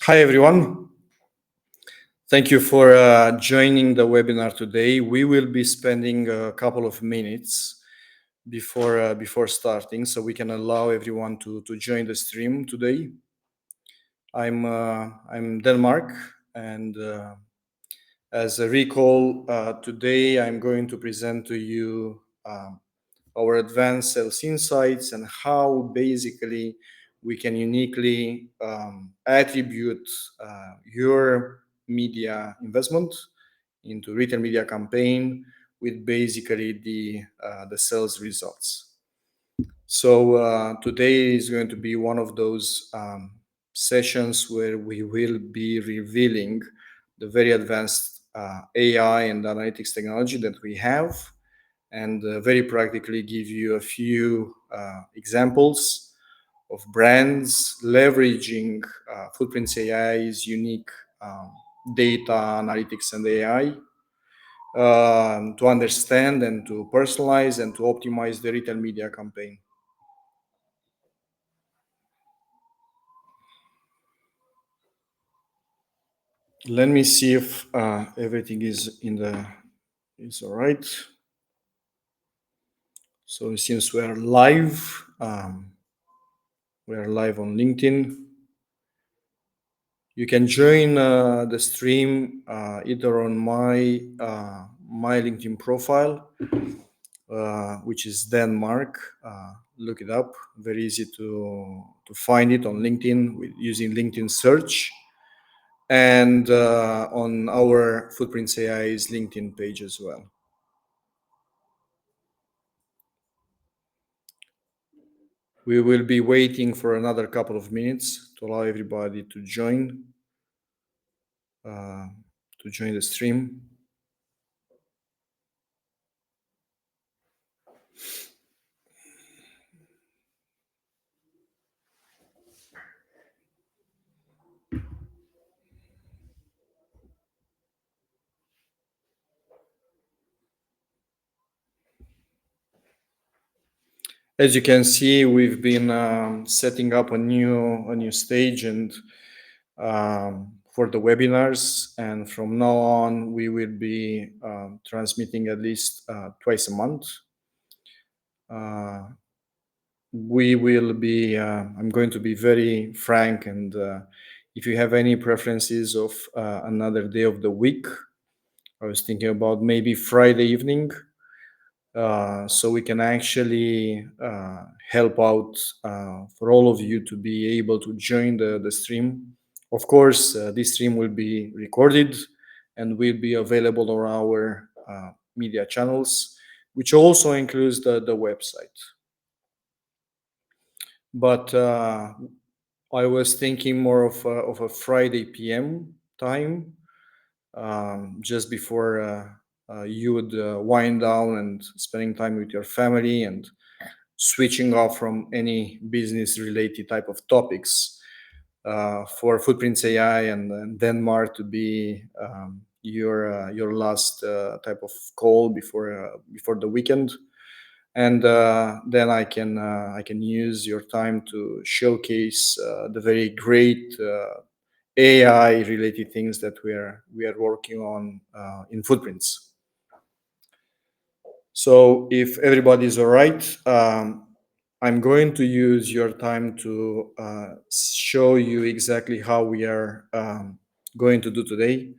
Hi, everyone. Thank you for joining the webinar today. We will be spending a couple of minutes before starting, so we can allow everyone to join the stream today. I'm Marc, and as a recall, today I'm going to present to you our advanced sales insights and how basically we can uniquely attribute your media investment into retail media campaign with basically the sales results. So today is going to be one of those sessions where we will be revealing the very advanced AI and analytics technology that we have, and very practically give you a few examples of brands leveraging Footprints AI's unique data analytics and AI to understand and to personalize and to optimize the retail media campaign. Let me see if everything is all right. So it seems we are live. We are live on LinkedIn. You can join the stream either on my LinkedIn profile, which is Marc. Look it up. Very easy to find it on LinkedIn using LinkedIn search, and on our Footprints AI's LinkedIn page as well. We will be waiting for another couple of minutes to allow everybody to join the stream. As you can see, we've been setting up a new stage and for the webinars, and from now on we will be transmitting at least twice a month. We will be. I'm going to be very frank, and if you have any preferences of another day of the week, I was thinking about maybe Friday evening. So we can actually help out for all of you to be able to join the stream. Of course, this stream will be recorded and will be available on our media channels, which also includes the website. But I was thinking more of a Friday PM time, just before you would wind down and spending time with your family and switching off from any business related type of topics, for Footprints AI and Denmark to be your last type of call before the weekend, and then I can use your time to showcase the very great AI related things that we are working on in Footprints. So if everybody is all right, I'm going to use your time to show you exactly how we are going to do today.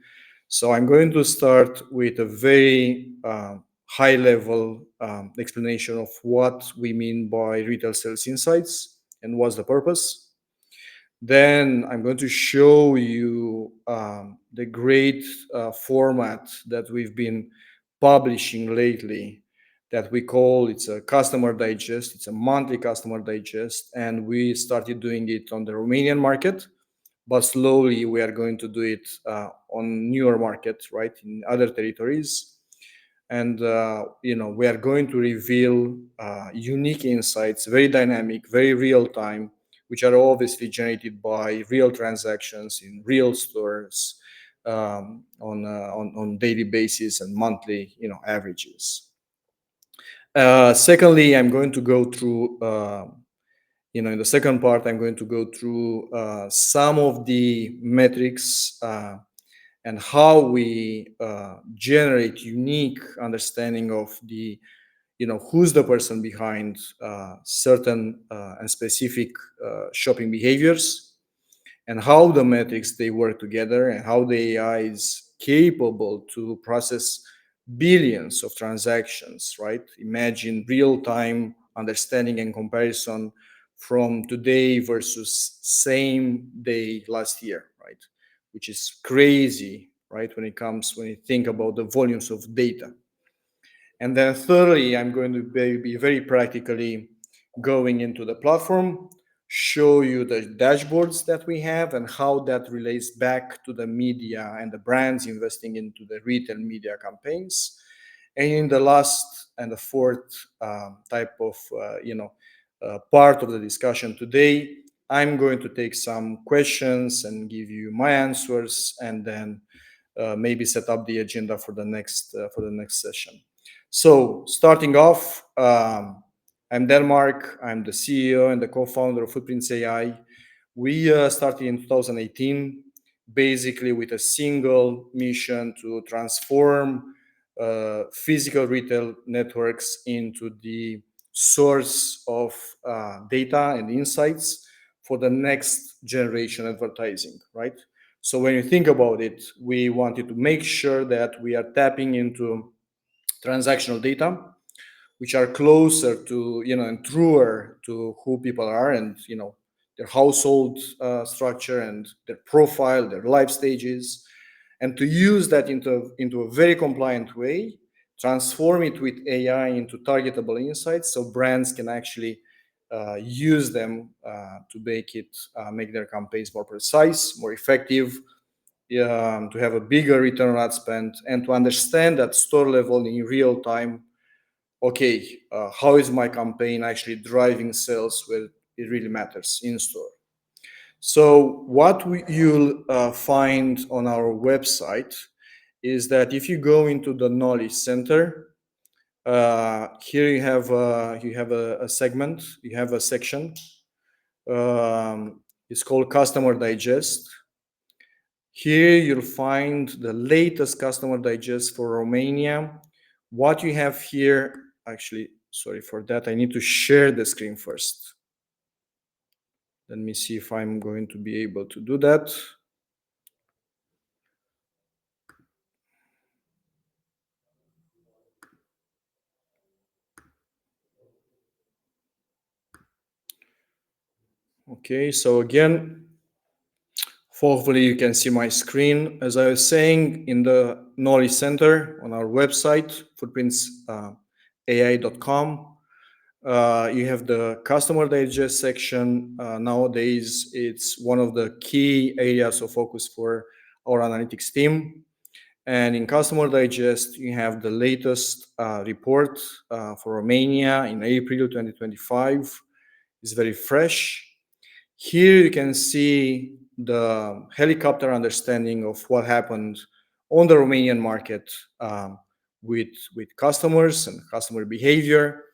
So I'm going to start with a very high level explanation of what we mean by retail sales insights and what's the purpose. Then I'm going to show you the great format that we've been publishing lately that we call, it's a customer digest. It's a monthly customer digest, and we started doing it on the Romanian market, but slowly we are going to do it on newer markets, right, in other territories. And we are going to reveal unique insights, very dynamic, very real time, which are obviously generated by real transactions in real stores on daily basis and monthly averages. Secondly, I'm going to go through In the second part, I'm going to go through some of the metrics and how we generate unique understanding of the who's the person behind certain and specific shopping behaviors, and how the metrics they work together, and how the AI is capable to process billions of transactions, right? Imagine real-time understanding and comparison from today versus same day last year, right? Which is crazy, right? When you think about the volumes of data. And then thirdly, I'm going to be very practically going into the platform, show you the dashboards that we have and how that relates back to the media and the brands investing into the retail media campaigns. And in the last and the fourth type of, part of the discussion today, I'm going to take some questions and give you my answers, and then maybe set up the agenda for the next session. So starting off, I'm Marc. I'm the CEO and the co-founder of Footprints AI. We started in 2018, basically with a single mission to transform physical retail networks into the source of data and insights for the next generation advertising, right? So when you think about it, we wanted to make sure that we are tapping into transactional data, which are closer to, and truer to who people are, and, their household structure and their profile, their life stages, and to use that into a very compliant way, transform it with AI into targetable insights so brands can actually use them to make their campaigns more precise, more effective, to have a bigger return on ad spend, and to understand at store level in real time, okay, how is my campaign actually driving sales where it really matters in store. So what you'll find on our website is that if you go into the knowledge center, here you have a segment, you have a section. It's called Customer Digest. Here you'll find the latest Customer Digest for Romania. What you have here, actually, sorry for that, I need to share the screen first. Let me see if I'm going to be able to do that. Okay, so again, hopefully you can see my screen. As I was saying, in the Knowledge Center on our website, footprintsai.com, you have the Customer Digest section. Nowadays, it's one of the key areas of focus for our analytics team. And in Customer Digest, you have the latest report for Romania in April 2025. It's very fresh. Here you can see the helicopter understanding of what happened on the Romanian market with customers and customer behavior.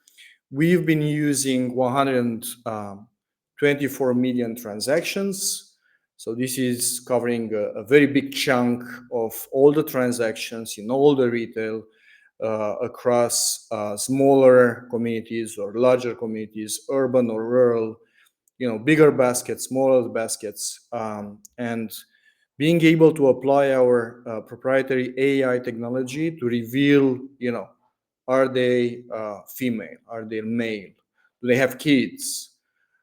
We've been using 124 million transactions. So this is covering a very big chunk of all the transactions in all the retail across smaller communities or larger communities, urban or rural, bigger baskets, smaller baskets, and being able to apply our proprietary AI technology to reveal, are they female? Are they male? Do they have kids?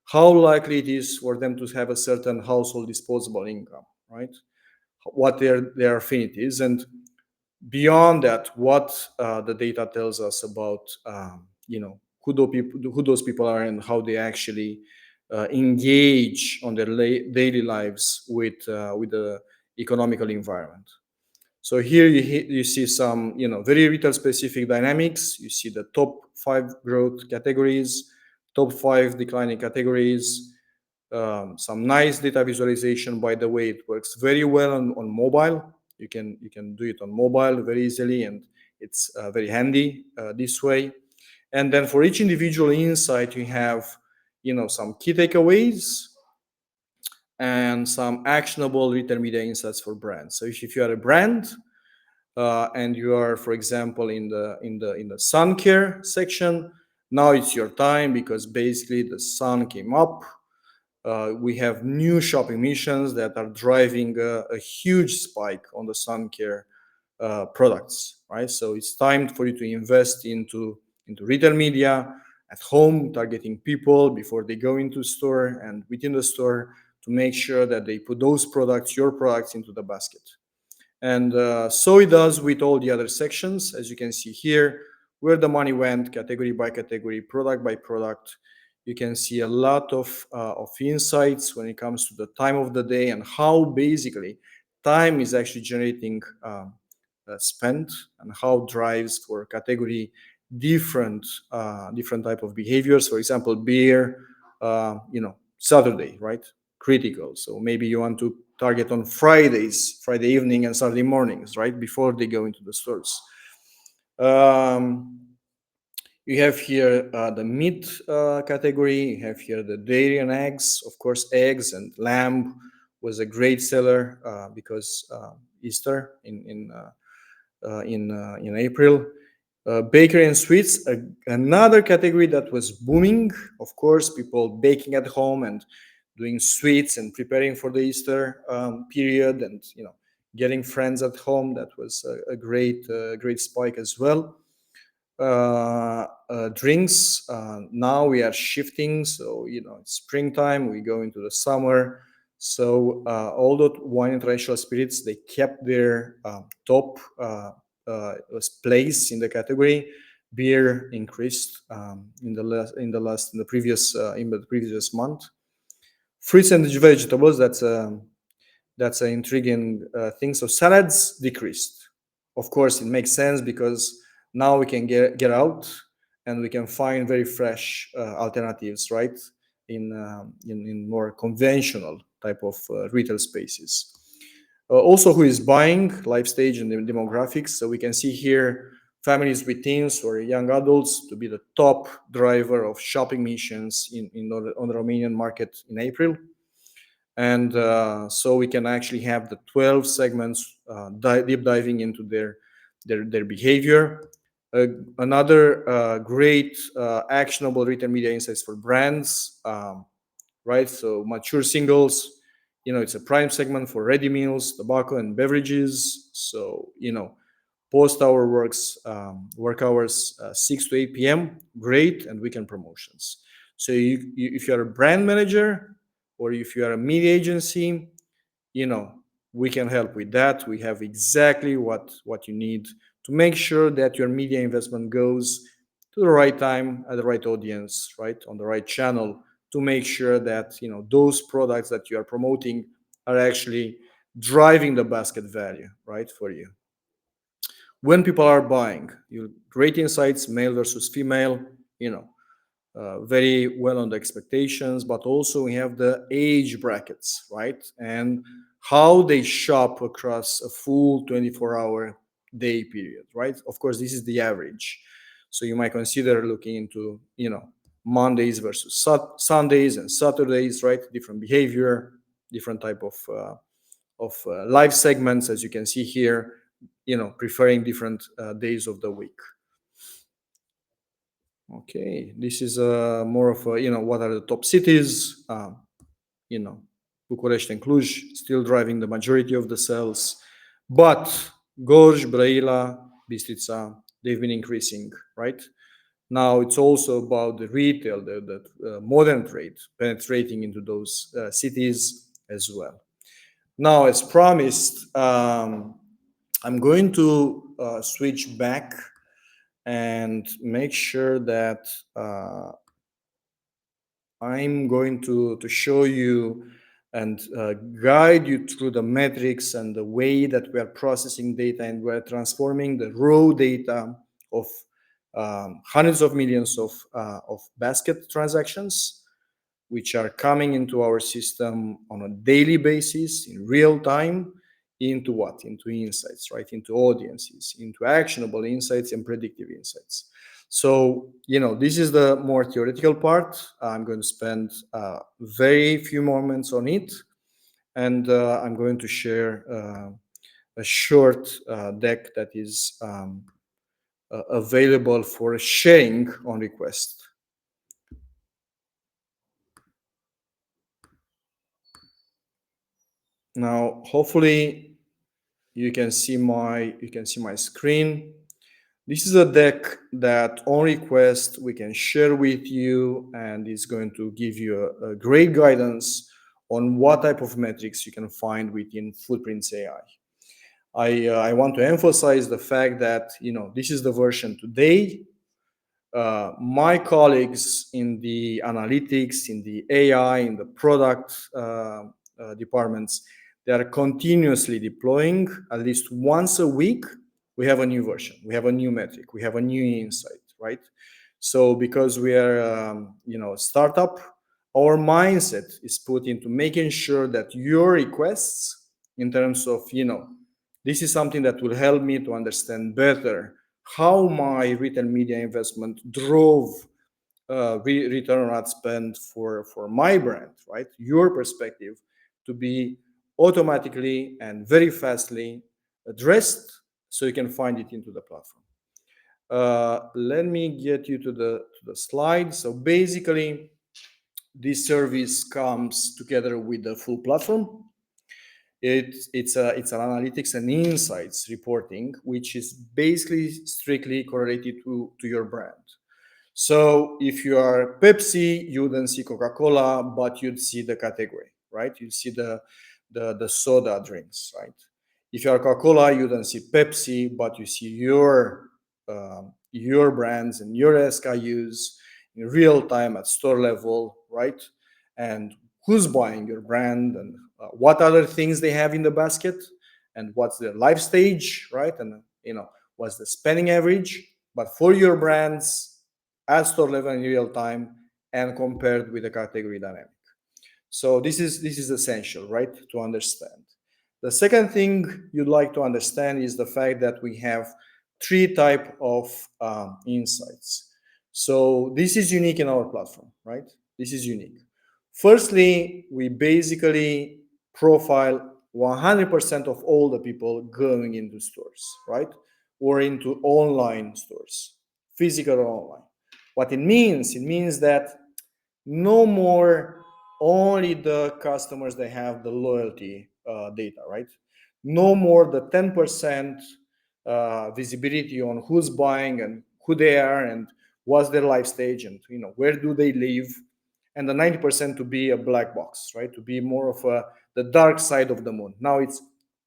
How likely it is for them to have a certain household disposable income, right? What their affinities, and beyond that, what the data tells us about, who those people are and how they actually engage on their daily lives with the economical environment. So here you see some, very retail specific dynamics. You see the top 5 growth categories, top 5 declining categories, some nice data visualization. By the way, it works very well on mobile. You can do it on mobile very easily, and it's very handy this way. And then for each individual insight, you have, some key takeaways and some actionable retail media insights for brands. So if you are a brand and you are, for example, in the sun care section, now it's your time because basically the sun came up. We have new shopping missions that are driving a huge spike on the sun care products, right? So it's time for you to invest into retail media at home, targeting people before they go into store and within the store to make sure that they put those products, your products, into the basket. And so it does with all the other sections, as you can see here, where the money went, category by category, product by product. You can see a lot of insights when it comes to the time of the day and how basically time is actually generating spend and how drives for category different type of behaviors. For example, beer, Saturday, right? Critical. So maybe you want to target on Fridays, Friday evening and Saturday mornings, right? Before they go into the stores. You have here the meat category. You have here the dairy and eggs. Of course, eggs and lamb was a great seller because Easter in April. Bakery and sweets, another category that was booming. Of course, people baking at home and doing sweets and preparing for the Easter period, and getting friends at home. That was a great spike as well. Drinks. Now we are shifting, so it's springtime. We go into the summer. So although wine and traditional spirits, they kept their top place in the category. Beer increased in the previous month. Fruits and vegetables. That's an intriguing thing. So salads decreased. Of course, it makes sense because now we can get out and we can find very fresh alternatives, right? In more conventional type of retail spaces. Also, who is buying, life stage and demographics. So we can see here families with teens or young adults to be the top driver of shopping missions on the Romanian market in April. And so we can actually have the 12 segments deep diving into their behavior. Another great actionable retail media insights for brands, right? So mature singles, it's a prime segment for ready meals, tobacco, and beverages. So, post-hour work hours, 6 to 8 p.m., great, and weekend promotions. So if you're a brand manager or if you are a media agency, we can help with that. We have exactly what you need to make sure that your media investment goes to the right time at the right audience, right, on the right channel, to make sure that those products that you are promoting are actually driving the basket value, right, for you. When people are buying, great insights, male versus female, very well on the expectations, but also we have the age brackets, right? And how they shop across a full 24-hour day period, right? Of course, this is the average. So you might consider looking into, Mondays versus Sundays and Saturdays, right? Different behavior, different type of live segments, as you can see here, preferring different days of the week. Okay, this is more of a, what are the top cities? Bucharest and Cluj still driving the majority of the sales, but Gorj, Brăila, Bistrița, they've been increasing, right? Now it's also about the retail, the modern trade penetrating into those cities as well. Now, as promised, I'm going to switch back and make sure that I'm going to show you and guide you through the metrics and the way that we are processing data and we're transforming the raw data of hundreds of millions of basket transactions, which are coming into our system on a daily basis in real time, into what? Into insights, right? Into audiences, into actionable insights and predictive insights. So, this is the more theoretical part. I'm going to spend very few moments on it, and I'm going to share a short deck that is available for sharing on request. Now, hopefully, you can see my screen. This is a deck that on request we can share with you, and is going to give you a great guidance on what type of metrics you can find within Footprints AI. I want to emphasize the fact that this is the version today. My colleagues in the analytics, in the AI, in the product departments, they are continuously deploying at least once a week. We have a new version, we have a new metric, we have a new insight, right? So because we are, a startup, our mindset is put into making sure that your requests, in terms of, this is something that will help me to understand better how my retail media investment drove return on ad spend for my brand, right? Your perspective to be automatically and very fastly addressed, so you can find it into the platform. Let me get you to the slide. So basically, this service comes together with the full platform. It's an analytics and insights reporting, which is basically strictly correlated to your brand. So if you are Pepsi, you wouldn't see Coca-Cola, but you'd see the category, right? You'd see the soda drinks, right? If you are Coca-Cola, you don't see Pepsi, but you see your brands and your SKUs in real time at store level, right? And who's buying your brand, and what other things they have in the basket, and what's their life stage, right? And what's the spending average, but for your brands at store level in real time and compared with the category dynamic. So this is essential, right, to understand. The second thing you'd like to understand is the fact that we have three type of insights. So this is unique in our platform, right? This is unique. Firstly, we basically profile 100% of all the people going into stores, right? Or into online stores, physical or online. What it means that no more only the customers that have the loyalty data, right? No more the 10% visibility on who's buying and who they are and what's their life stage and where do they live, and the 90% to be a black box, right? To be more of the dark side of the moon. Now it's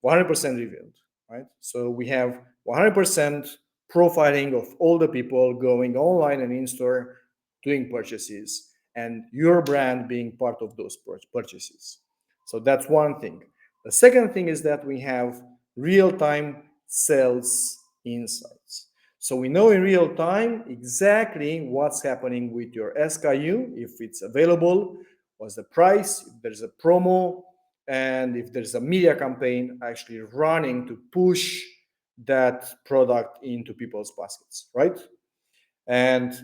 100% revealed, right? So we have 100% profiling of all the people going online and in store doing purchases, and your brand being part of those purchases. So that's one thing. The second thing is that we have real-time sales insights. So we know in real time exactly what's happening with your SKU, if it's available, what's the price, if there's a promo, and if there's a media campaign actually running to push that product into people's baskets, right? And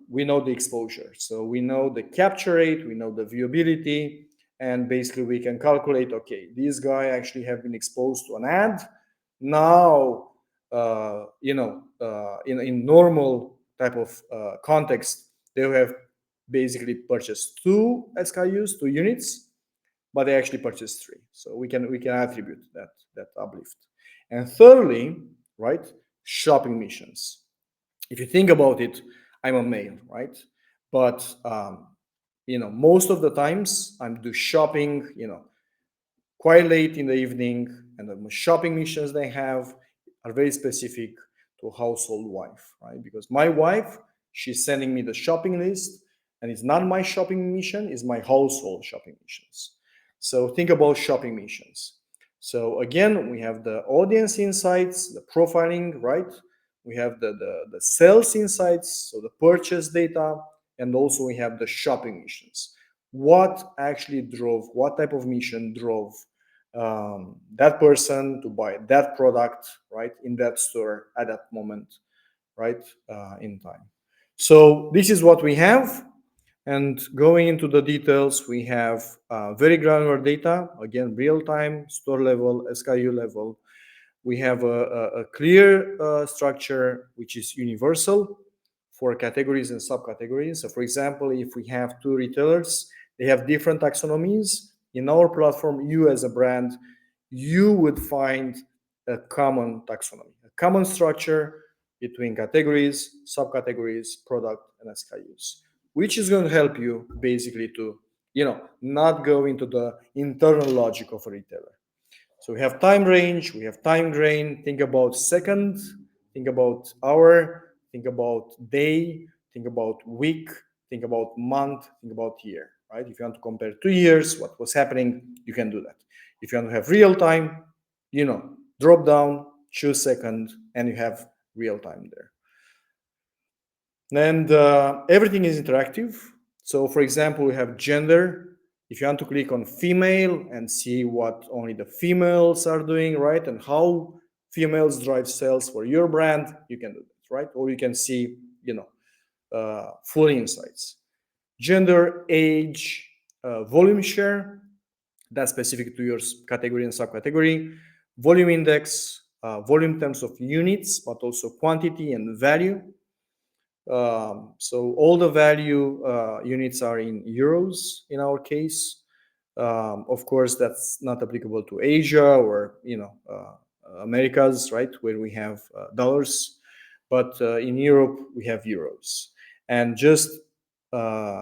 we know the exposure, so we know the capture rate, we know the viewability, and basically we can calculate, okay, these guys actually have been exposed to an ad. Now in normal type of context, they have basically purchased two SKUs, two units, but they actually purchased three, so we can attribute that uplift. And thirdly, right, shopping missions. If you think about it, I'm a male, right? But most of the times I'm do shopping, quite late in the evening, and the shopping missions they have are very specific to household wife, right? Because my wife, she's sending me the shopping list, and it's not my shopping mission, it's my household shopping missions. So think about shopping missions. So again, we have the audience insights, the profiling, right? We have the sales insights, so the purchase data, and also we have the shopping missions. What actually drove, what type of mission drove that person to buy that product, right, in that store at that moment, right, in time. So this is what we have. And going into the details, we have very granular data, again, real time, store level, SKU level. We have a clear structure, which is universal for categories and subcategories. So for example, if we have two retailers, they have different taxonomies. In our platform, you as a brand, you would find a common taxonomy, a common structure between categories, subcategories, product, and SKUs, which is going to help you basically to, not go into the internal logic of a retailer. So we have time range, we have time grain. Think about second, think about hour, think about day, think about week, think about month, think about year, right? If you want to compare 2 years, what was happening, you can do that. If you want to have real time, drop down, choose second, and you have real time there. And everything is interactive. So for example, we have gender. If you want to click on female and see what only the females are doing, right, and how females drive sales for your brand, you can do that, right? Or you can see, full insights. Gender, age, volume share, that's specific to your category and subcategory. Volume index, volume in terms of units, but also quantity and value. So all the value units are in euros in our case. Of course, that's not applicable to Asia or Americas, right, where we have dollars. But in Europe, we have euros. And just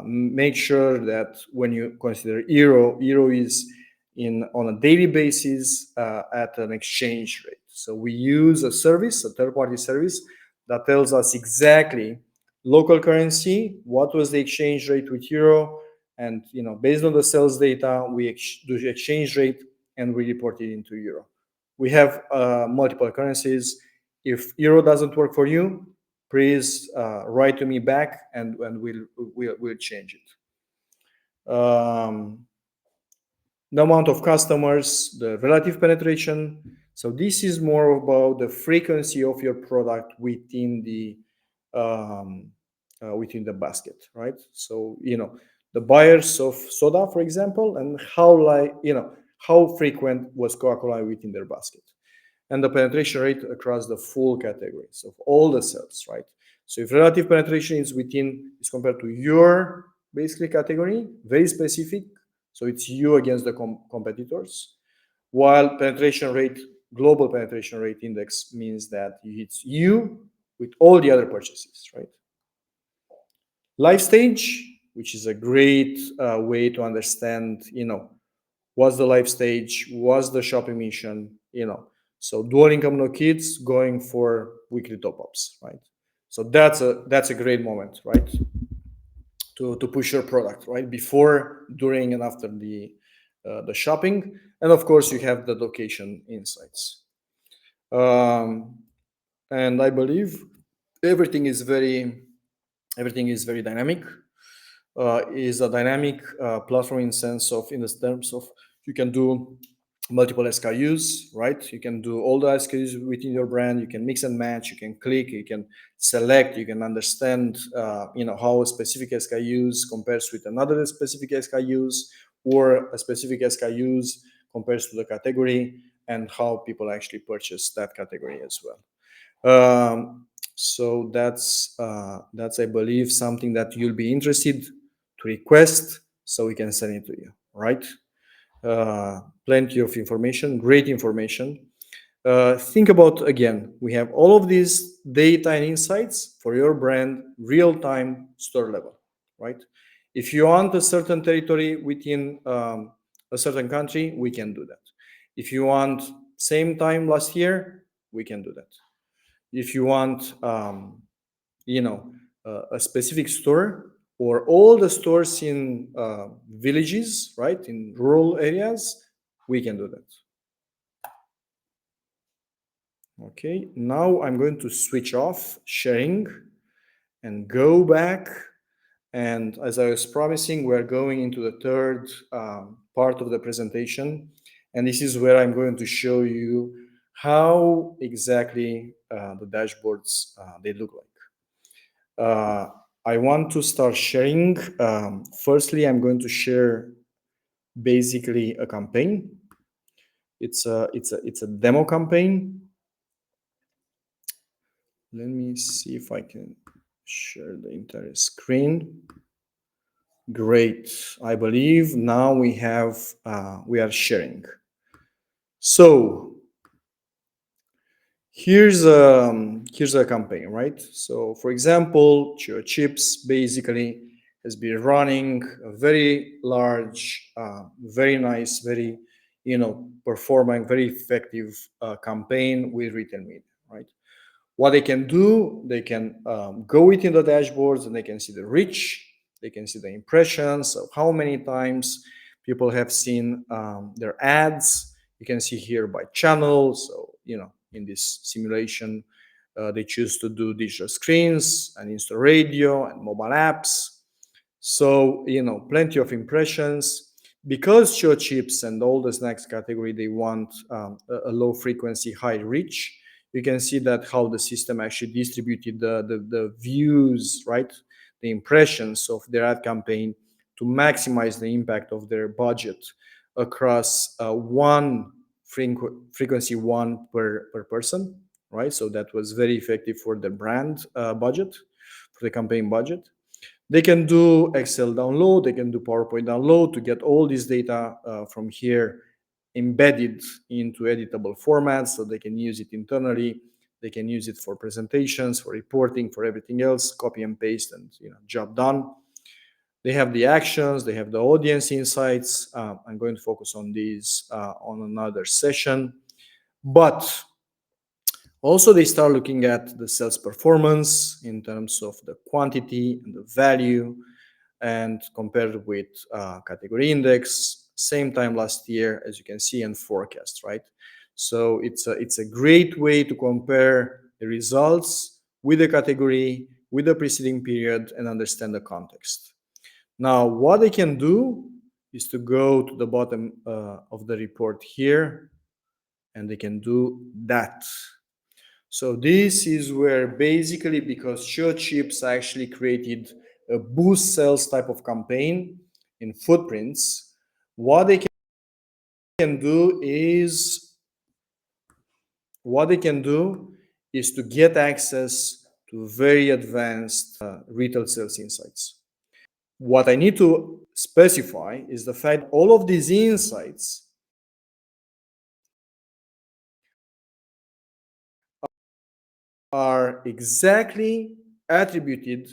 make sure that when you consider euro is on a daily basis at an exchange rate. So we use a service, a third-party service, that tells us exactly local currency, what was the exchange rate with euro, and based on the sales data, we do the exchange rate and we report it into euro. We have multiple currencies. If euro doesn't work for you, please write to me back, and we'll change it. The amount of customers, the relative penetration. So this is more about the frequency of your product within the basket, right? So the buyers of soda, for example, and how frequent was Coca-Cola within their basket, and the penetration rate across the full categories of all the sales, right? So if relative penetration is compared to your basically category, very specific, so it's you against the competitors, while global penetration rate index means that it's you with all the other purchases, right? Life stage, which is a great way to understand, what's the life stage, what's the shopping mission, So dual income, no kids, going for weekly top-ups, right? So that's a great moment, right? To push your product, right? Before, during, and after the shopping. And of course, you have the location insights. And I believe everything is very dynamic. Is a dynamic platform in the terms of you can do multiple SKUs, right? You can do all the SKUs within your brand. You can mix and match. You can click. You can select. You can understand, how a specific SKUs compares with another specific SKUs, or a specific SKUs compares to the category, and how people actually purchase that category as well. So that's I believe something that you'll be interested to request, so we can send it to you, right? Plenty of information, great information. Think about, again, we have all of these data and insights for your brand, real-time, store level, right? If you want a certain territory within a certain country, we can do that. If you want same time last year, we can do that. If you want, a specific store, or all the stores in villages, right, in rural areas, we can do that. Okay, now I'm going to switch off sharing and go back. And as I was promising, we're going into the third part of the presentation. And this is where I'm going to show you how exactly the dashboards they look like. I want to start sharing. Firstly, I'm going to share basically a campaign. It's a demo campaign. Let me see if I can share the entire screen. Great. I believe now we are sharing. So here's a campaign, right? So for example, Chio Chips basically has been running a very large, very nice, very performing, very effective campaign with retail media, right? What they can do, they can go within the dashboards and they can see the reach, they can see the impressions of how many times people have seen their ads. You can see here by channel. So, in this simulation, they choose to do digital screens and in-store radio and mobile apps. So, plenty of impressions. Because show chips and all the snacks category, they want a low frequency, high reach. You can see that how the system actually distributed the views, right? The impressions of their ad campaign to maximize the impact of their budget across one frequency one per person, right? So that was very effective for the brand budget, for the campaign budget. They can do Excel download, they can do PowerPoint download to get all this data from here embedded into editable formats so they can use it internally. They can use it for presentations, for reporting, for everything else, copy and paste, and job done. They have the actions, they have the audience insights. I'm going to focus on these on another session. But also, they start looking at the sales performance in terms of the quantity and the value, and compared with category index, same time last year, as you can see, and forecast, right? So it's a great way to compare the results with the category, with the preceding period, and understand the context. Now, what they can do is to go to the bottom of the report here, and they can do that. So this is where basically, because Sure Chips actually created a boost sales type of campaign in footprints, what they can do is to get access to very advanced retail sales insights. What I need to specify is the fact that all of these insights are exactly attributed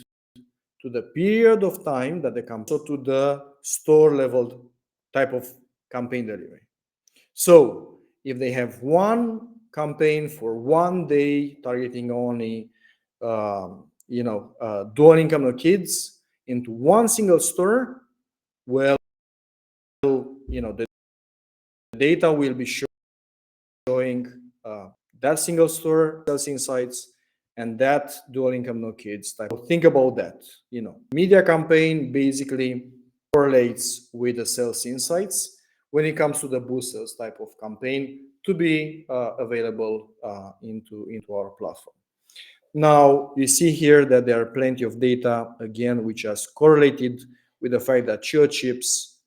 to the period of time that they come, so to the store level type of campaign delivery. So if they have one campaign for one day targeting only dual income no kids into one single store, well, the data will be showing that single store sales insights and that dual income no kids type. Think about that. Media campaign basically correlates with the sales insights when it comes to the boost sales type of campaign to be available into our platform. Now you see here that there are plenty of data again which is correlated with the fact that Chio Chips,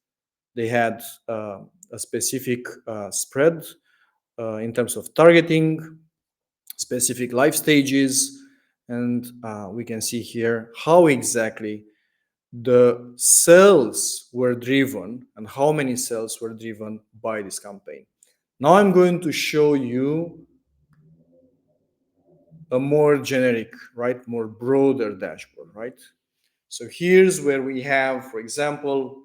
they had a specific spread in terms of targeting, specific life stages, and we can see here how exactly the sales were driven and how many sales were driven by this campaign. Now I'm going to show you a more generic, right, more broader dashboard, right? So here's where we have, for example,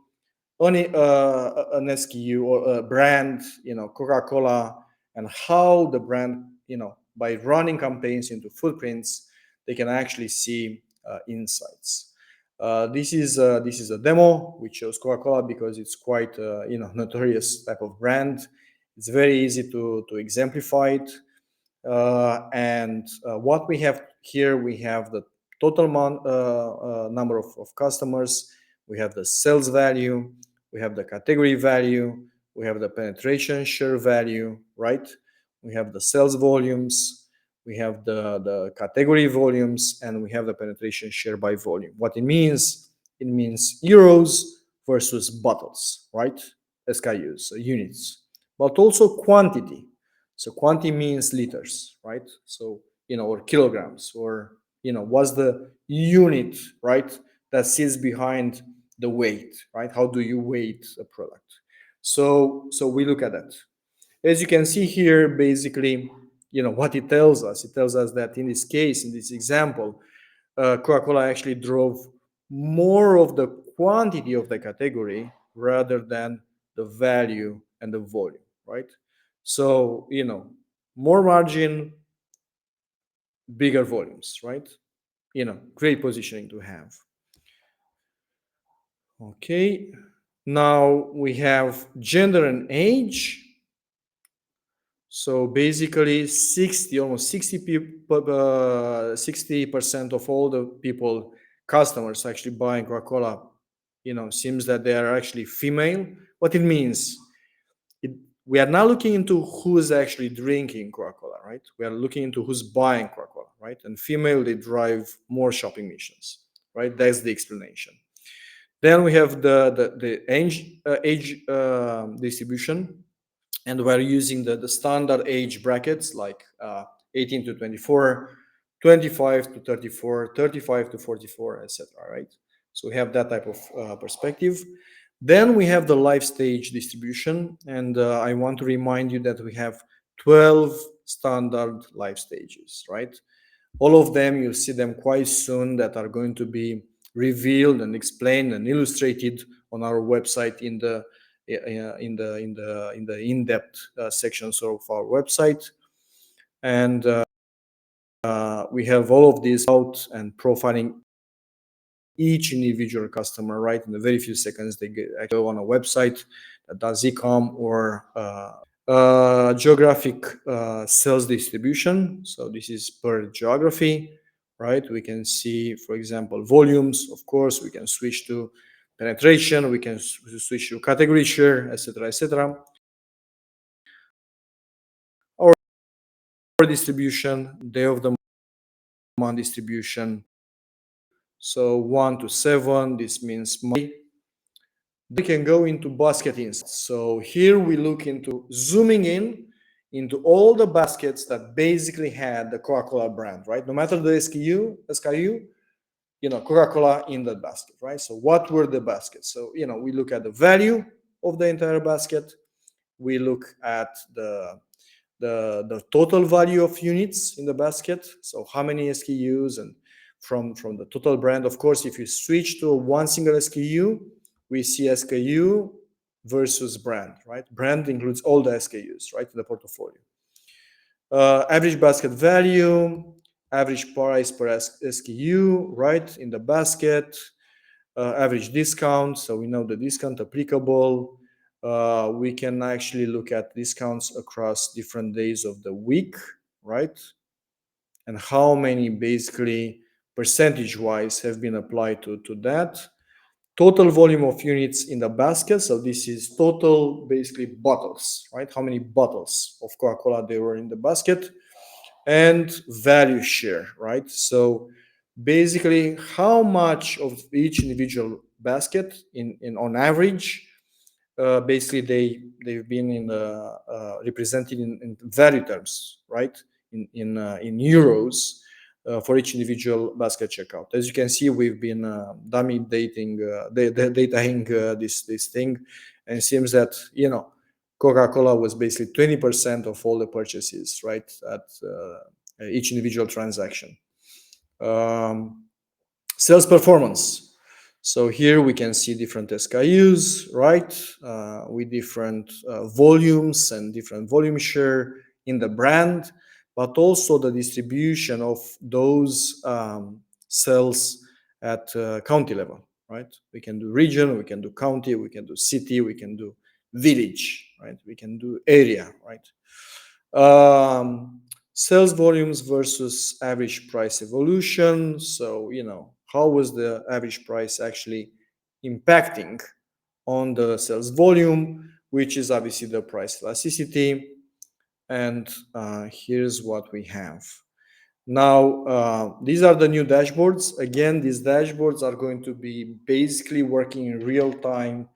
only an SKU or a brand, Coca-Cola, and how the brand, by running campaigns into footprints, they can actually see insights. This is a demo which shows Coca-Cola because it's quite notorious type of brand. It's very easy to exemplify it. And what we have here, we have the total number of customers, we have the sales value, we have the category value, we have the penetration share value, right? We have the sales volumes, we have the category volumes, and we have the penetration share by volume. What it means euros versus bottles, right? SKUs, so units, but also quantity. So quantity means liters, right? So, or kilograms, or, what's the unit, right? That sits behind the weight, right? How do you weight a product? So we look at that. As you can see here, basically, what it tells us that in this case, in this example, Coca-Cola actually drove more of the quantity of the category rather than the value and the volume, right? So, more margin, bigger volumes, right? Great positioning to have. Okay, now we have gender and age. So basically, almost 60% of all the people, customers actually buying Coca-Cola, seems that they are actually female. What it means, it, we are not looking into who's actually drinking Coca-Cola, right? We are looking into who's buying Coca-Cola, right? And female, they drive more shopping missions, right? That's the explanation. Then we have the age distribution, and we're using the standard age brackets like 18 to 24, 25 to 34, 35 to 44, etc. Right? So we have that type of perspective. Then we have the life stage distribution, and I want to remind you that we have 12 standard life stages, right? All of them, you'll see them quite soon, that are going to be revealed and explained and illustrated on our website in the in-depth sections of our website. And we have all of these out and profiling each individual customer, right? In the very few seconds, they go on a website that does e-com or geographic sales distribution. So this is per geography, right? We can see, for example, volumes. Of course, we can switch to penetration. We can switch to category share, etc., etc. Our distribution, day of the month distribution. So 1 to 7, this means money. We can go into basket insights. So here we look into zooming in into all the baskets that basically had the Coca-Cola brand, right? No matter the SKU, Coca-Cola in that basket, right? So what were the baskets? So, we look at the value of the entire basket. We look at the total value of units in the basket. So how many SKUs, and from the total brand. Of course, if you switch to one single SKU, we see SKU versus brand, right? Brand includes all the SKUs, right, in the portfolio. Average basket value, average price per SKU, right, in the basket. Average discount, so we know the discount applicable. We can actually look at discounts across different days of the week, right? And how many basically percentage-wise have been applied to that. Total volume of units in the basket, so this is total basically bottles, right? How many bottles of Coca-Cola there were in the basket. And value share, right? So basically how much of each individual basket in on average, basically they've been in represented in value terms, right? In euros for each individual basket checkout. As you can see, we've been dataing this thing, and it seems that Coca-Cola was basically 20% of all the purchases, right, at each individual transaction. Sales performance. So here we can see different SKUs, right, with different volumes and different volume share in the brand, but also the distribution of those sales at county level, right? We can do region, we can do county, we can do city, we can do village, right? We can do area, right? Sales volumes versus average price evolution. So, how was the average price actually impacting on the sales volume, which is obviously the price elasticity. And here's what we have. Now, these are the new dashboards. Again, these dashboards are going to be basically working in real time,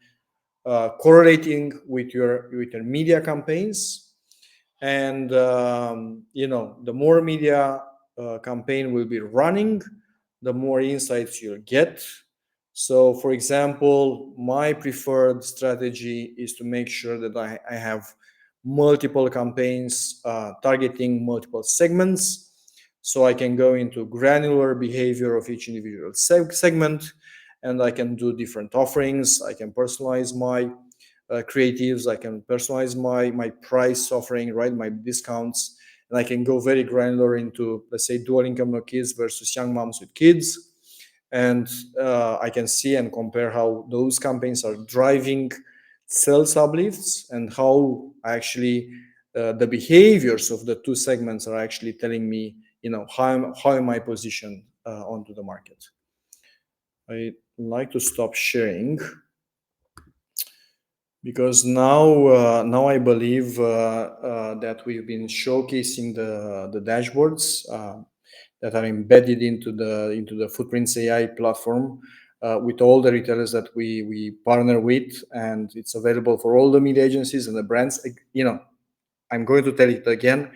correlating with your media campaigns. And the more media campaign will be running, the more insights you'll get. So for example, my preferred strategy is to make sure that I have multiple campaigns targeting multiple segments, so I can go into granular behavior of each individual segment, and I can do different offerings. I can personalize my creatives. I can personalize my price offering, right? My discounts, and I can go very granular into, let's say, dual income no kids versus young moms with kids, and I can see and compare how those campaigns are driving sales uplifts, and how actually the behaviors of the two segments are actually telling me, how am I positioned onto the market. I like to stop sharing, because now I believe that we've been showcasing the dashboards that are embedded into the Footprints AI platform, with all the retailers that we partner with, and it's available for all the media agencies and the brands. I'm going to tell it again.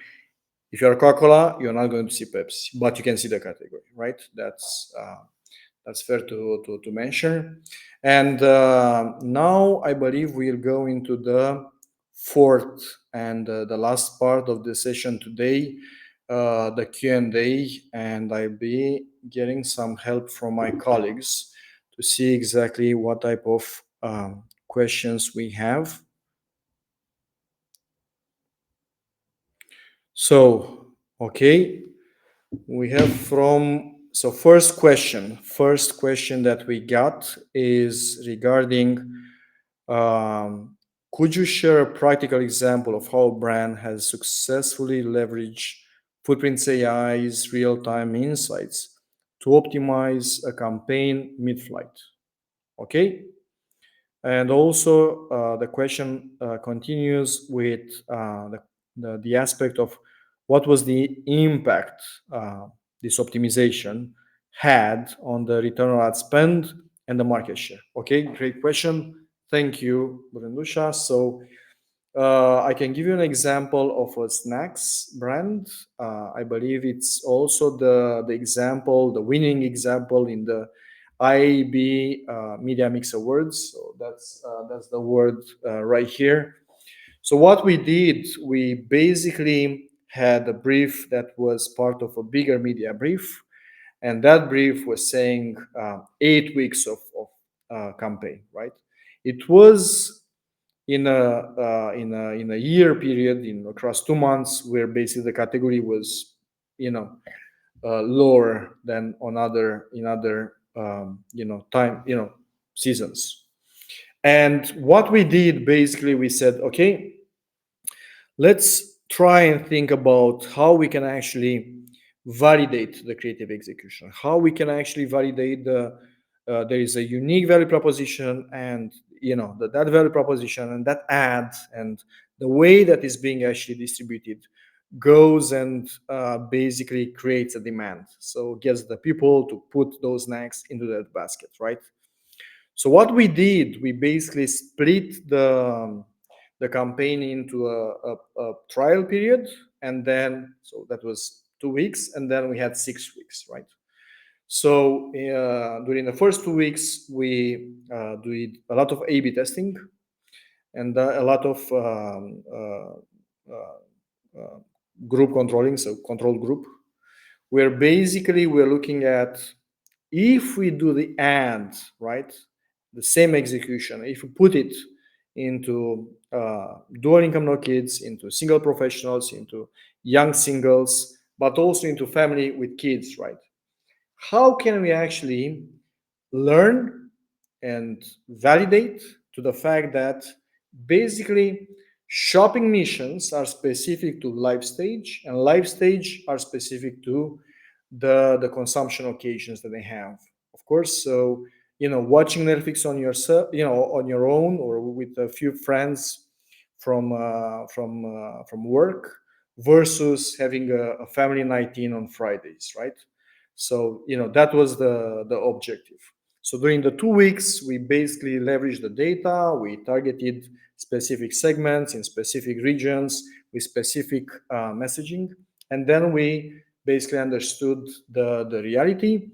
If you're Coca-Cola, you're not going to see Pepsi, but you can see the category, right? That's fair to mention. And now I believe we'll go into the fourth and the last part of the session today, the Q&A, and I'll be getting some help from my colleagues to see exactly what type of questions we have. So, okay, we have first question that we got is regarding, could you share a practical example of how a brand has successfully leveraged Footprints AI's real-time insights to optimize a campaign mid-flight? Okay. And also, the question continues with the aspect of what was the impact this optimization had on the return on ad spend and the market share. Okay, great question. Thank you, Brendusha. So I can give you an example of a snacks brand. I believe it's also the winning example in the IAB Media Mix Awards. So that's the word right here. So what we did, we basically had a brief that was part of a bigger media brief, and that brief was saying 8 weeks of campaign, right? It was in a year period, across 2 months, where basically the category was, lower than on other time seasons. And what we did, basically, we said, okay, let's try and think about how we can actually validate the creative execution, how we can actually validate there is a unique value proposition, and that value proposition and that ad and the way that is being actually distributed goes and basically creates a demand, so gets the people to put those snacks into that basket, right? So what we did, we basically split the campaign into a trial period, and then, so that was 2 weeks, and then we had 6 weeks, right? So during the first 2 weeks, we did a lot of A/B testing and a lot of group controlling, so control group, where basically we're looking at, if we do the ad, right, the same execution, if we put it into dual income no kids, into single professionals, into young singles, but also into family with kids, right? How can we actually learn and validate to the fact that basically shopping missions are specific to life stage, and life stage are specific to the consumption occasions that they have, of course. So watching Netflix on yourself, on your own, or with a few friends from work, versus having a family night in on Fridays, right? So that was the objective. So during the 2 weeks, we basically leveraged the data. We targeted specific segments in specific regions with specific messaging, and then we basically understood the reality,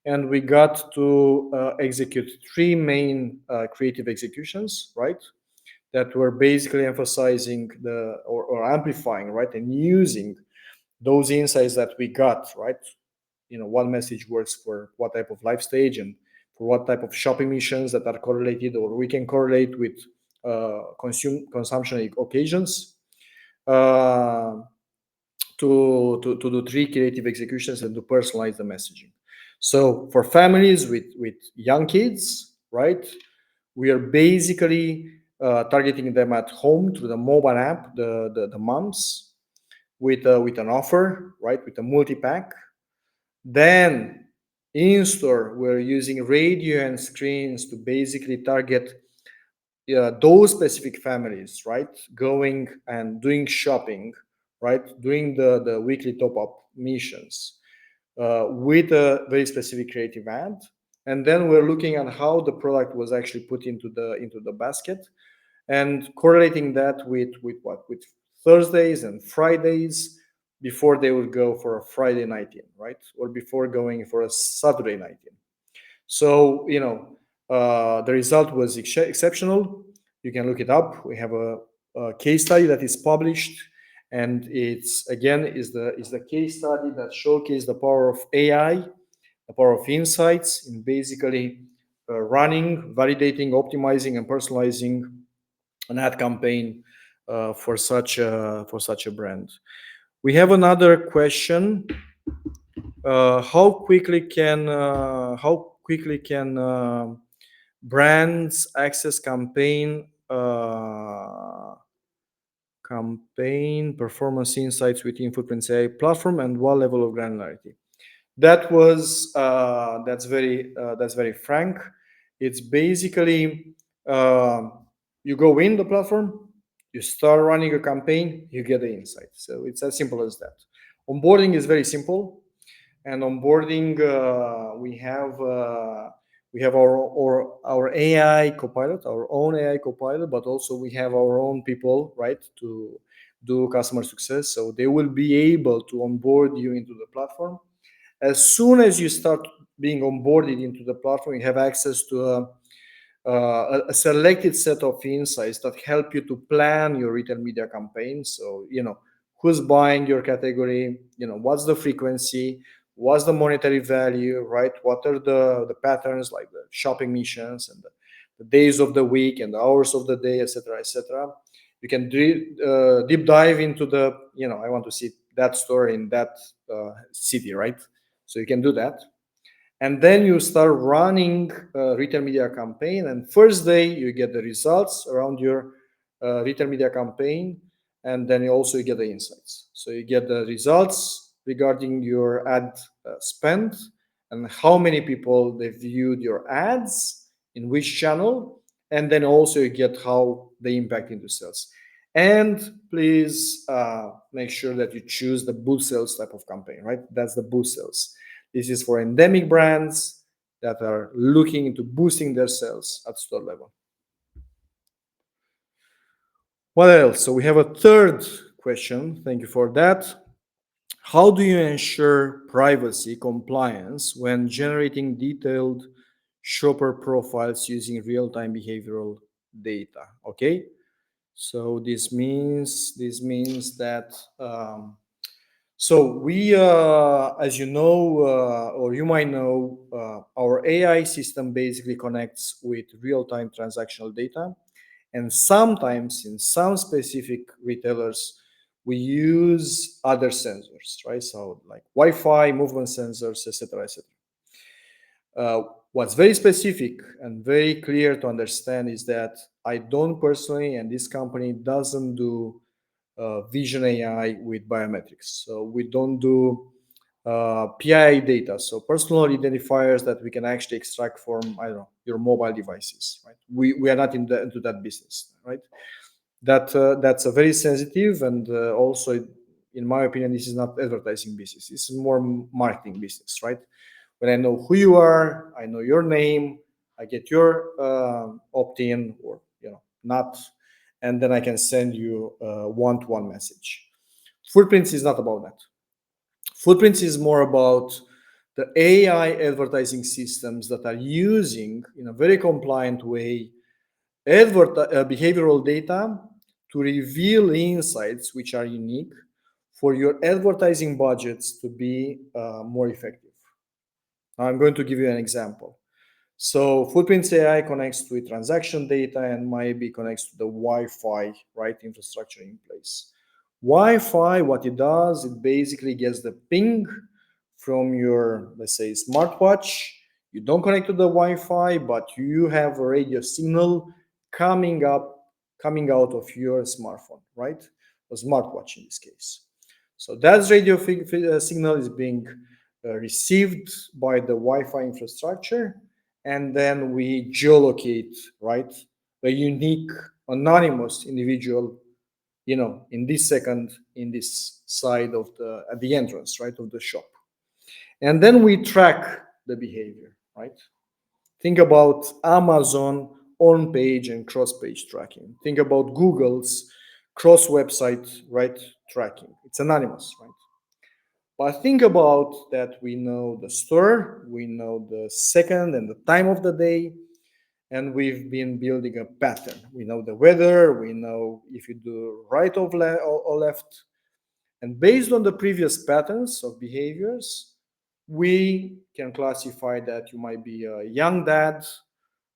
and we got to execute three main creative executions, right? That were basically emphasizing or amplifying, right, and using those insights that we got, right? What message works for what type of life stage and for what type of shopping missions that are correlated, or we can correlate with consumption occasions, uh, to do three creative executions and to personalize the messaging. So for families with young kids, right, we are basically targeting them at home through the mobile app, the moms, with an offer, right, with a multi-pack. Then in store, we're using radio and screens to basically target those specific families, right, going and doing shopping, right, doing the weekly top-up missions with a very specific creative ad. And then we're looking at how the product was actually put into the basket, and correlating that with what, with Thursdays and Fridays before they would go for a Friday night in, right, or before going for a Saturday night in. So the result was exceptional. You can look it up. We have a case study that is published, and it's again is the case study that showcases the power of AI, the power of insights in basically running, validating, optimizing, and personalizing an ad campaign for such a brand. We have another question. How quickly can brands access campaign performance insights within Footprint's AI platform, and what level of granularity? That's very frank. It's basically, you go in the platform, you start running a campaign, you get the insight. So it's as simple as that. Onboarding is very simple, and onboarding, we have our AI copilot, our own AI copilot, but also we have our own people, right, to do customer success. So they will be able to onboard you into the platform. As soon as you start being onboarded into the platform, you have access to a selected set of insights that help you to plan your retail media campaign. So who's buying your category, what's the frequency, what's the monetary value, right? What are the patterns, like the shopping missions and the days of the week and the hours of the day, etc., etc. You can deep dive into I want to see that store in that city, right? So you can do that. And then you start running a retail media campaign, and first day you get the results around your retail media campaign, and then you also get the insights. So you get the results regarding your ad spend, and how many people they viewed your ads in which channel, and then also you get how they impact into sales. And please make sure that you choose the boost sales type of campaign, right? That's the boost sales. This is for endemic brands that are looking into boosting their sales at store level. What else? So we have a third question. Thank you for that. How do you ensure privacy compliance when generating detailed shopper profiles using real-time behavioral data? Okay. So this means that so we, as you know, or you might know, our AI system basically connects with real-time transactional data, and sometimes in some specific retailers, we use other sensors, right? So like Wi-Fi, movement sensors, etc., etc. What's very specific and very clear to understand is that I don't personally, and this company doesn't do vision AI with biometrics. So we don't do PII data, so personal identifiers that we can actually extract from, I don't know, your mobile devices, right? We are not into that business, right? That's a very sensitive, and also in my opinion, this is not advertising business. It's more marketing business, right? When I know who you are, I know your name, I get your opt-in or not, and then I can send you a one-to-one message. Footprints is not about that. Footprints is more about the AI advertising systems that are using, in a very compliant way, behavioral data to reveal insights which are unique for your advertising budgets to be more effective. Now, I'm going to give you an example. So Footprints AI connects to transaction data and maybe connects to the Wi-Fi, right, infrastructure in place. Wi-Fi, what it does, it basically gets the ping from your, let's say, smartwatch. You don't connect to the Wi-Fi, but you have a radio signal coming out of your smartphone, right? A smartwatch in this case. So that radio signal is being received by the Wi-Fi infrastructure, and then we geolocate, right, a unique anonymous individual, in this second, in this side of at the entrance, right, of the shop. And then we track the behavior, right? Think about Amazon on-page and cross-page tracking. Think about Google's cross-website, right, tracking. It's anonymous, right? But think about that we know the store, we know the second and the time of the day, and we've been building a pattern. We know the weather, we know if you do right or left. And based on the previous patterns of behaviors, we can classify that you might be a young dad,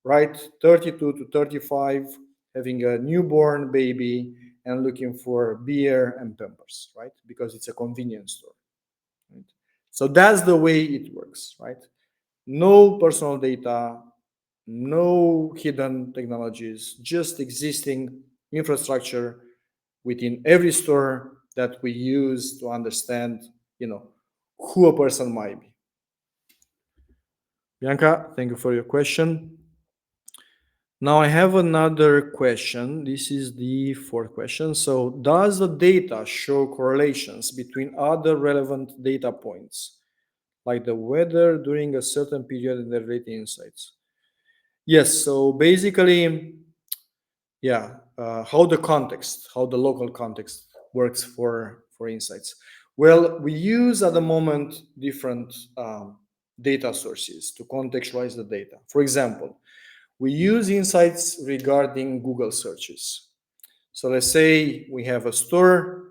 right, 32 to 35, having a newborn baby and looking for beer and Pampers, right, because it's a convenience store. Right? So that's the way it works, right? No personal data, no hidden technologies, just existing infrastructure within every store that we use to understand, who a person might be. Bianca, thank you for your question. Now I have another question. This is the fourth question. So, does the data show correlations between other relevant data points, like the weather during a certain period and the rate insights? Yes. So basically, yeah, how the local context works for insights. Well, we use at the moment different data sources to contextualize the data. For example, we use insights regarding Google searches. So let's say we have a store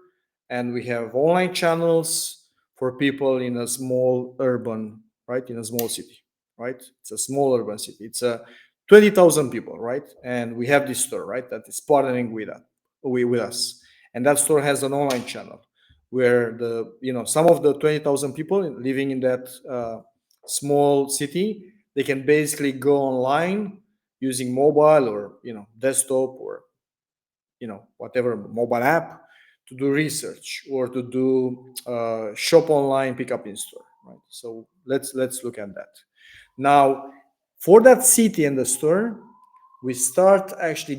and we have online channels for people in a small urban, right, in a small city, right? It's a small urban city. It's a 20,000 people, right? And we have this store, right, that is partnering with us. And that store has an online channel where some of the 20,000 people living in that small city, they can basically go online using mobile or desktop or whatever mobile app to do research or to do shop online, pick up in store, right? So let's look at that. Now, for that city and the store, we start actually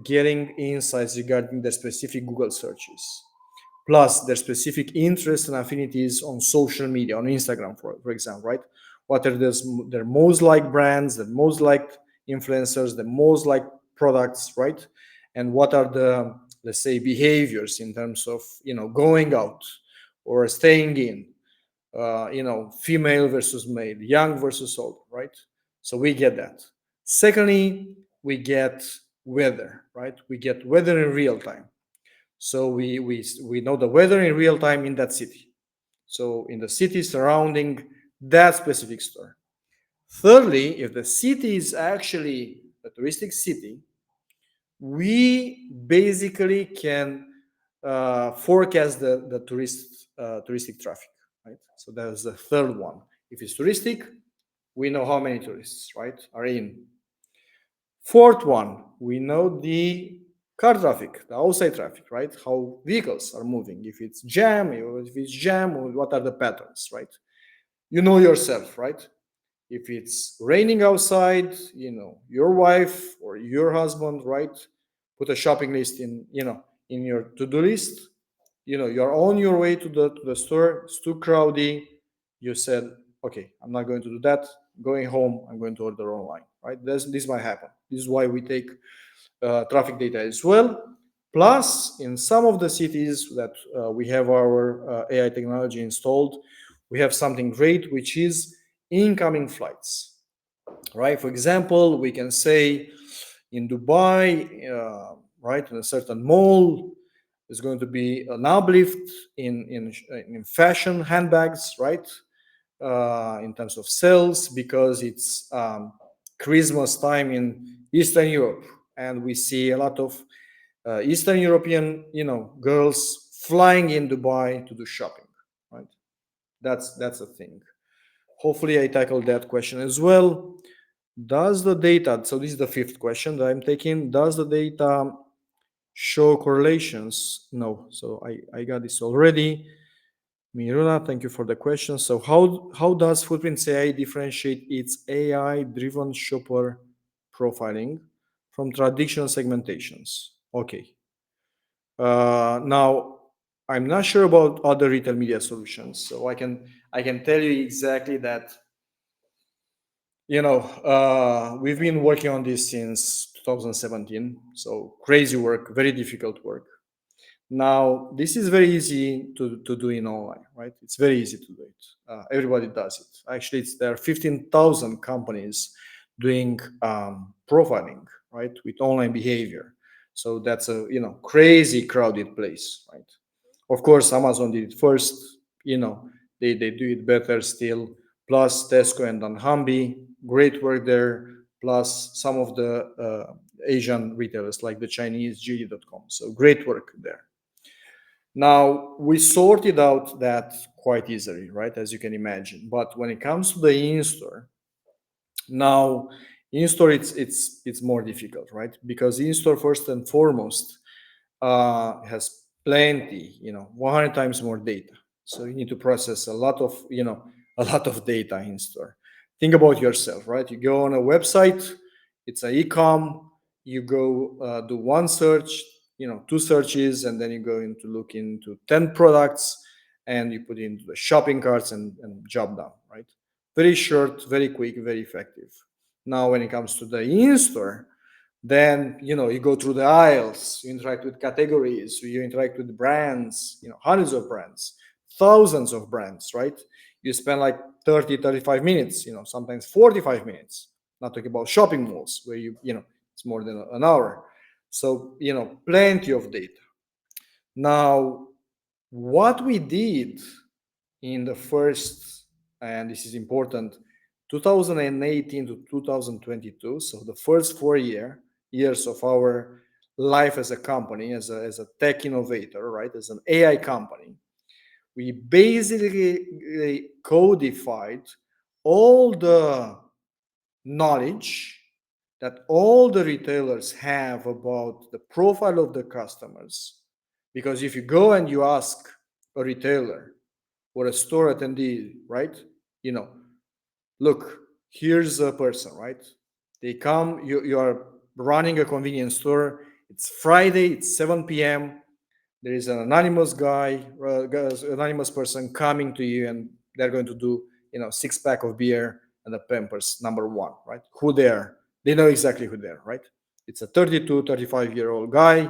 getting insights regarding the specific Google searches, plus their specific interests and affinities on social media, on Instagram, for example, right? What are their most liked brands, the most liked influencers, the most liked products, right? And what are the, let's say, behaviors in terms of going out or staying in, female versus male, young versus old, right? So we get that. Secondly, we get weather, right? We get weather in real time. So we know the weather in real time in that city. So in the city surrounding that specific store. Thirdly, if the city is actually a touristic city, we basically can forecast the touristic traffic, right? So that's the third one. If it's touristic, we know how many tourists, right, are in. Fourth one, we know the car traffic, the outside traffic, right? How vehicles are moving. If it's jam, what are the patterns, right? You know yourself, right? If it's raining outside, your wife or your husband, right? Put a shopping list in your to-do list. you're on your way to the store, it's too crowded. You said, okay, I'm not going to do that. Going home, I'm going to order online, right? This might happen. This is why we take traffic data as well. Plus, in some of the cities that we have our AI technology installed, we have something great, which is incoming flights, right? For example, we can say in Dubai, right, in a certain mall, there's going to be an uplift in fashion handbags, right? In terms of sales, because it's Christmas time in Eastern Europe, and we see a lot of Eastern European, girls flying in Dubai to do shopping, right? That's a thing. Hopefully, I tackled that question as well. Does the data, so this is the fifth question that I'm taking, does the data show correlations? No. So I got this already. Miruna, thank you for the question. So how does Footprints AI differentiate its AI-driven shopper profiling from traditional segmentations? Okay. Now, I'm not sure about other retail media solutions, so I can tell you exactly that we've been working on this since 2017, so crazy work, very difficult work. Now, this is very easy to do in online, right? It's very easy to do it. Everybody does it. Actually, there are 15,000 companies doing profiling, right, with online behavior. So that's a crazy crowded place, right? Of course, Amazon did it first. They do it better still. Plus Tesco and Dunnhumby, great work there. Plus some of the Asian retailers like the Chinese JD.com. So great work there. Now, we sorted out that quite easily, right, as you can imagine. But when it comes to the in-store, now in-store it's more difficult, right? Because in-store, first and foremost, has plenty, 100 times more data. So you need to process a lot of data in-store. Think about yourself, right? You go on a website, it's an e-com, you go do one search, two searches, and then you go into look into 10 products, and you put into the shopping carts and job done, right? Very short, very quick, very effective. Now, when it comes to the in-store, then you go through the aisles, you interact with categories, you interact with brands, hundreds of brands, thousands of brands, right? You spend like 30-35 minutes, sometimes 45 minutes, not talking about shopping malls where it's more than an hour. So plenty of data. Now, what we did in the first, and this is important, 2018 to 2022, so the first 4 years of our life as a company, as a tech innovator, right, as an AI company, we basically codified all the knowledge that all the retailers have about the profile of the customers. Because if you go and you ask a retailer or a store attendee, right, look, here's a person, right? They come, you are running a convenience store. It's Friday, it's 7 p.m. There is an anonymous guy, anonymous person coming to you, and they're going to do, 6-pack of beer and the Pampers number one, right? Who they are? They know exactly who they are, right? It's a 32, 35-year-old guy,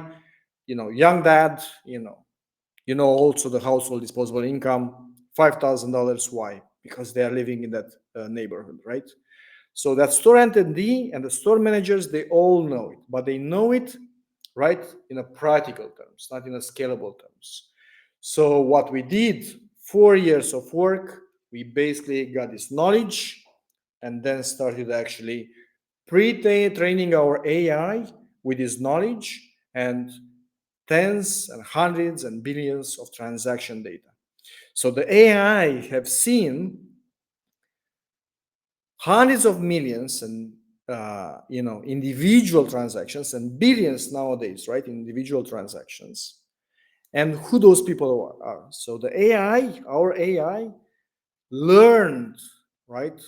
young dad, also the household disposable income, $5,000. Why? Because they are living in that neighborhood, right? So that store attendee and the store managers, they all know it, but they know it, right, in a practical terms, not in a scalable terms. So what we did, 4 years of work, we basically got this knowledge and then started actually pre-training our AI with this knowledge and tens and hundreds and billions of transaction data. So the AI have seen hundreds of millions and individual transactions and billions nowadays, right? Individual transactions, and who those people are. So the AI, our AI, learned, right?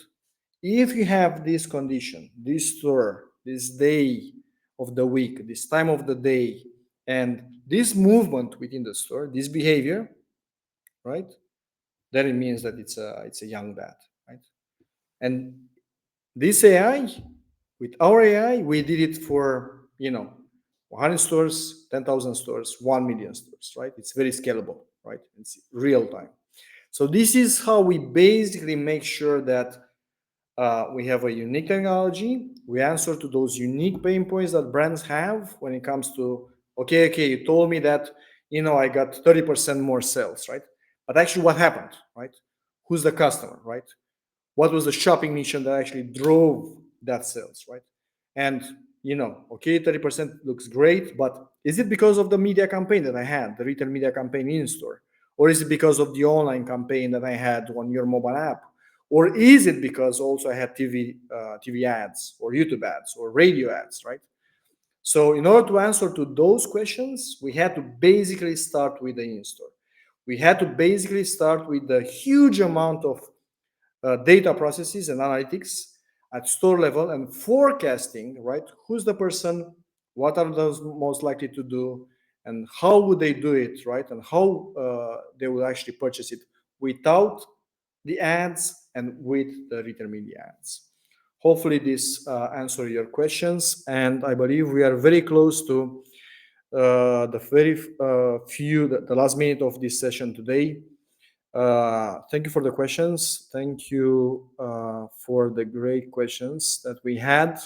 If you have this condition, this store, this day of the week, this time of the day, And this movement within the store, this behavior, right? Then it means that it's a young dad, right? And this AI, with our AI, we did it for 100 stores, 10,000 stores, 1 million stores, right? It's very scalable, right? It's real time. So this is how we basically make sure that we have a unique technology. We answer to those unique pain points that brands have when it comes to, okay, you told me that, I got 30% more sales, right? But actually, what happened, right? Who's the customer, right? What was the shopping mission that actually drove that sales, right? And, okay, 30% looks great, but is it because of the media campaign that I had, the retail media campaign in store? Or is it because of the online campaign that I had on your mobile app? Or is it because also I had TV ads or YouTube ads or radio ads, right? So in order to answer to those questions, we had to basically start with the in-store. We had to basically start with the huge amount of data processes and analytics at store level and forecasting, right? Who's the person? What are those most likely to do? And how would they do it, right? And how they will actually purchase it without the ads and with the retail media ads. Hopefully this answers your questions. And I believe we are very close to the very the last minute of this session today. Thank you for the questions. Thank you for the great questions that we had.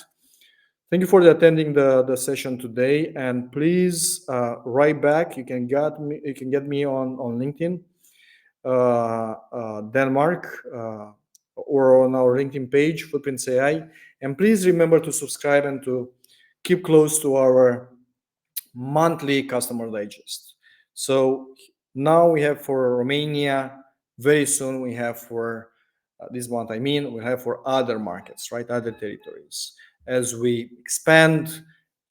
Thank you for attending the session today. And please write back. You can get me on LinkedIn, Denmark, or on our LinkedIn page, Footprints AI. And please remember to subscribe and to keep close to our monthly customer digest. So now we have for Romania, very soon we have for this month, we have for other markets, right? Other territories. As we expand,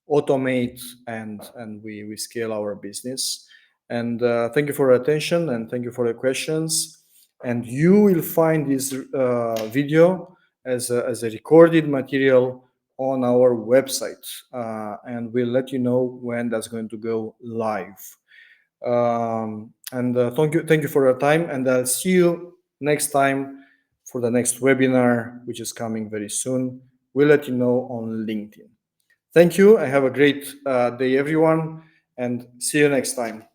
automate, and we scale our business. And thank you for your attention and thank you for the questions. And you will find this video as a recorded material on our website, and we'll let you know when that's going to go live. And thank you for your time, and I'll see you next time for the next webinar, which is coming very soon. We'll let you know on LinkedIn. Thank you, and have a great day, everyone, and see you next time.